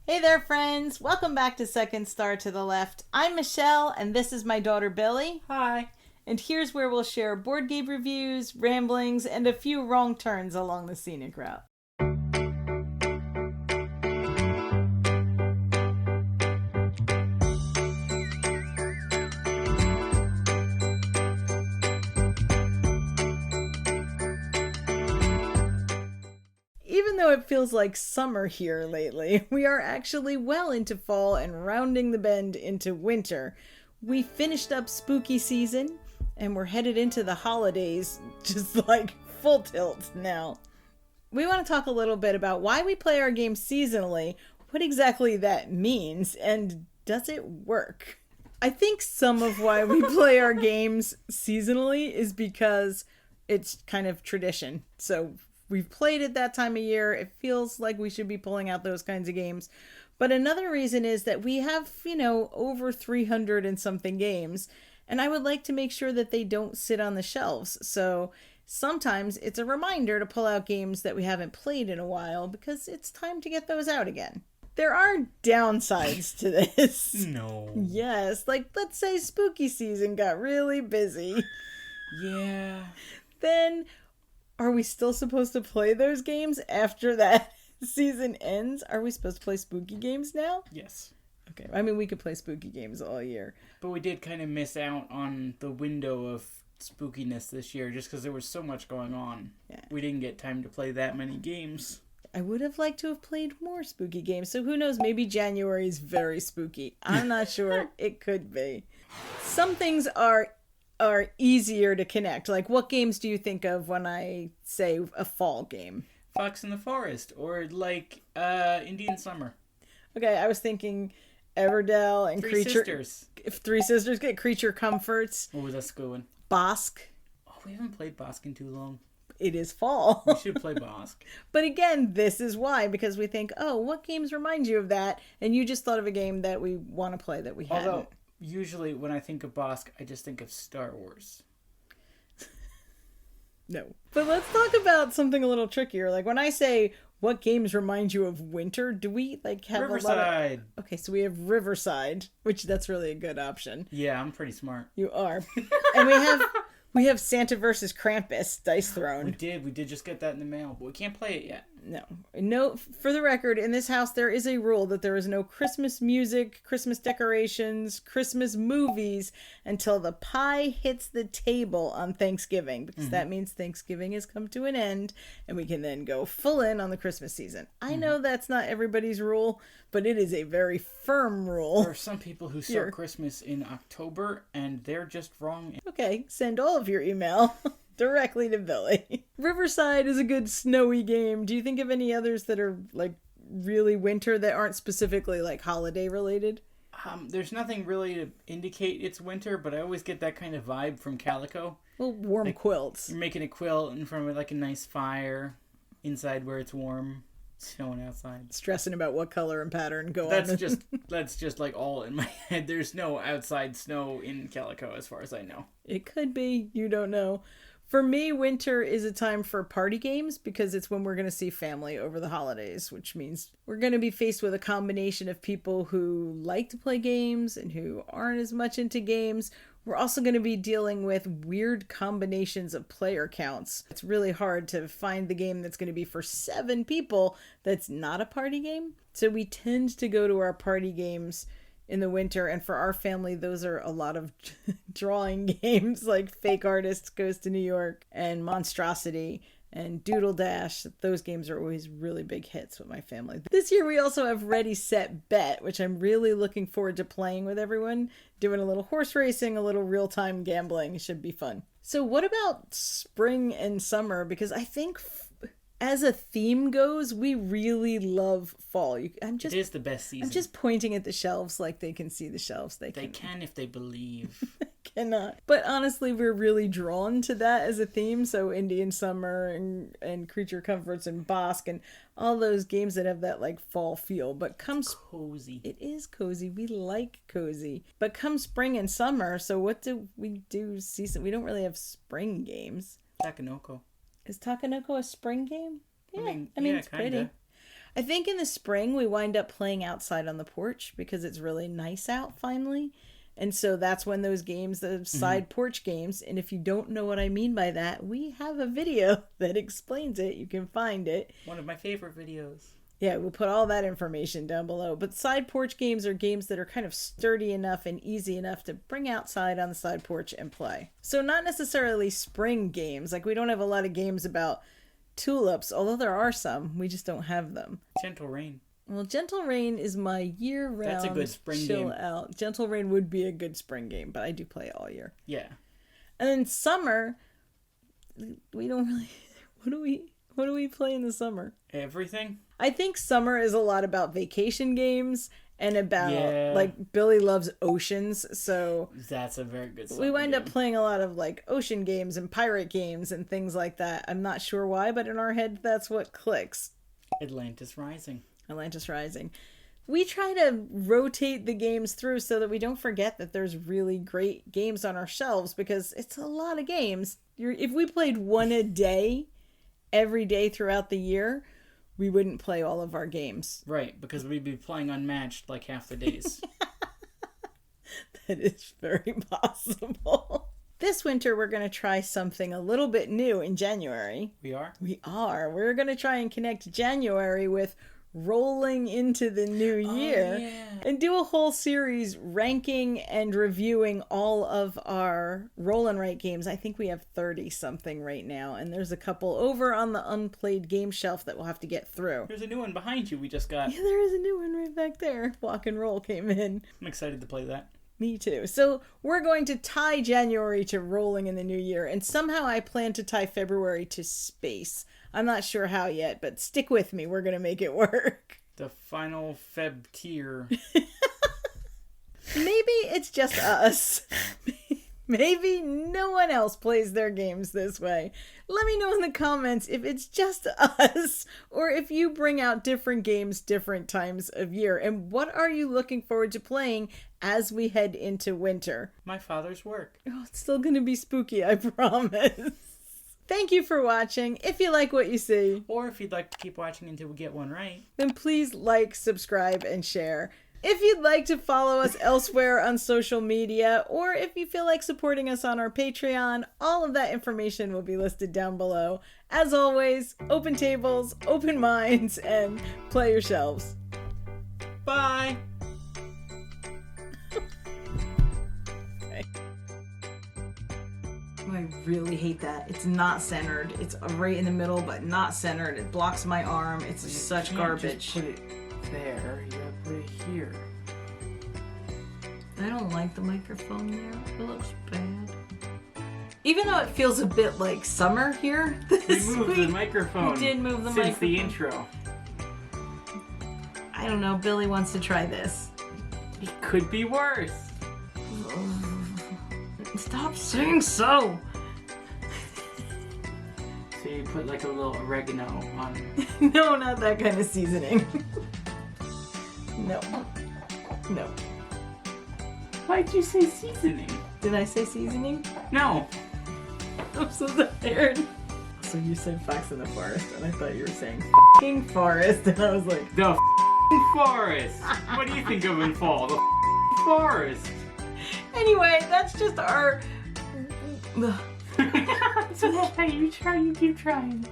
Hey there, friends. Welcome back to Second Star to the Left. I'm Michelle, and this is my daughter, Billie. Hi. And here's where we'll share board game reviews, ramblings, and a few wrong turns along the scenic route. Even though it feels like summer here lately, we are actually well into fall and rounding the bend into winter. We finished up spooky season and we're headed into the holidays, just like full tilt now. We want to talk a little bit about why we play our games seasonally, what exactly that means, and does it work? I think some of why we play our games seasonally is because it's kind of tradition. So we've played it that time of year. It feels like we should be pulling out those kinds of games. But another reason is that we have, over 300 and something games. And I would like to make sure that they don't sit on the shelves. So sometimes it's a reminder to pull out games that we haven't played in a while because it's time to get those out again. There are downsides to this. No. Yes, like let's say spooky season got really busy. Yeah. Then are we still supposed to play those games after that season ends? Are we supposed to play spooky games now? Yes. Okay, I mean, we could play spooky games all year. But we did kind of miss out on the window of spookiness this year just because there was so much going on. Yeah. We didn't get time to play that many games. I would have liked to have played more spooky games. So who knows, maybe January is very spooky. I'm not sure. It could be. Some things are easier to connect. Like, what games do you think of when I say a fall game? Fox in the Forest, or like Indian Summer. Okay, I was thinking Everdell and Three Sisters. If Three Sisters get Creature Comforts. What was that going? Bosk. Oh, we haven't played Bosk in too long. It is fall. We should play Bosk. But again, this is why, because we think, oh, what games remind you of that? And you just thought of a game that we want to play that we hadn't. Although, usually when I think of Bosk, I just think of Star Wars. No. But let's talk about something a little trickier. Like when I say, what games remind you of winter? Do we have Riverside. Okay, so we have Riverside, which that's really a good option. Yeah, I'm pretty smart. You are. And we have Santa versus Krampus Dice Throne. We did just get that in the mail, but we can't play it yet. No, for the record, in this house there is a rule that there is no Christmas music, Christmas decorations, Christmas movies until the pie hits the table on Thanksgiving, because that means Thanksgiving has come to an end and we can then go full in on the Christmas season. I know that's not everybody's rule, but it is a very firm rule. There are some people who start Christmas in October and they're just wrong. Okay, send all of your email directly to Billy. Riverside is a good snowy game. Do you think of any others that are like really winter that aren't specifically like holiday related? There's nothing really to indicate it's winter, but I always get that kind of vibe from Calico. Well, warm quilts. You're making a quilt in front of like a nice fire inside where it's warm, snowing outside. Stressing about what color and pattern go on. That's just like all in my head. There's no outside snow in Calico as far as I know. It could be. You don't know. For me, winter is a time for party games because it's when we're going to see family over the holidays, which means we're going to be faced with a combination of people who like to play games and who aren't as much into games. We're also going to be dealing with weird combinations of player counts. It's really hard to find the game that's going to be for 7 people that's not a party game. So we tend to go to our party games in the winter, and for our family those are a lot of drawing games like Fake Artist Goes to New York and Monstrosity and Doodle Dash. Those games are always really big hits with my family. This year we also have Ready Set Bet, which I'm really looking forward to playing with everyone, doing a little horse racing, a little real-time gambling. It should be fun. So what about spring and summer? Because I think as a theme goes, we really love fall. It is the best season. I'm just pointing at the shelves like they can see the shelves. They can if they believe. Cannot. But honestly, we're really drawn to that as a theme. So Indian Summer and Creature Comforts and Bosk and all those games that have that like fall feel. But cozy. It is cozy. We like cozy. But come spring and summer, so what do we do season? We don't really have spring games. Takanoko. Is Takanoko a spring game? Yeah, I mean yeah, it's pretty. Kinda. I think in the spring we wind up playing outside on the porch because it's really nice out finally. And so that's when those games, the side porch games, and if you don't know what I mean by that, we have a video that explains it. You can find it. One of my favorite videos. Yeah, we'll put all that information down below. But side porch games are games that are kind of sturdy enough and easy enough to bring outside on the side porch and play. So not necessarily spring games. Like we don't have a lot of games about tulips, although there are some. We just don't have them. Gentle Rain. Well, Gentle Rain is my year-round That's a good spring chill game. out. Gentle Rain would be a good spring game, but I do play it all year. Yeah. And then summer, we don't really... What do we play in the summer? Everything? I think summer is a lot about vacation games and about, like, Billy loves oceans, so... That's a very good summer we wind game. up playing a lot of, like, ocean games and pirate games and things like that. I'm not sure why, but in our head, that's what clicks. Atlantis Rising. Atlantis Rising. We try to rotate the games through so that we don't forget that there's really great games on our shelves because it's a lot of games. If we played one a day, every day throughout the year, we wouldn't play all of our games. Right, because we'd be playing Unmatched like half the days. That is very possible. This winter, we're going to try something a little bit new in January. We are? We are. We're going to try and connect January with rolling into the new year and do a whole series ranking and reviewing all of our roll and write games. I think we have 30 something right now, and there's a couple over on the unplayed game shelf that we'll have to get through. There's a new one behind you we just got. Yeah, there is a new one right back there. Walk and Roll came in. I'm excited to play that. Me too. So we're going to tie January to rolling in the new year, and somehow I plan to tie February to space. I'm not sure how yet, but stick with me. We're going to make it work. The final Feb tier. Maybe it's just us. Maybe no one else plays their games this way. Let me know in the comments if it's just us or if you bring out different games different times of year. And what are you looking forward to playing as we head into winter? My father's work. Oh, it's still going to be spooky, I promise. Thank you for watching. If you like what you see, or if you'd like to keep watching until we get one right, then please like, subscribe, and share. If you'd like to follow us elsewhere on social media, or if you feel like supporting us on our Patreon, all of that information will be listed down below. As always, open tables, open minds, and play your shelves. bye! I really hate that. It's not centered. It's right in the middle, but not centered. It blocks my arm. It's such garbage. Just put it there. You gotta put it here. I don't like the microphone there. It looks bad. Even though it feels a bit like summer here this We moved week, the microphone. we did move the since microphone. the intro. I don't know. Billy wants to try this. It could be worse. Stop saying so. So you put like a little oregano on. No, not that kind of seasoning. No. No. Why'd you say seasoning? Did I say seasoning? No. I'm so tired. So you said Fox in the Forest, and I thought you were saying f***ing forest, and I was like, The forest. What do you think of in fall? The forest. anyway, that's just our... So that's how you try. You keep trying.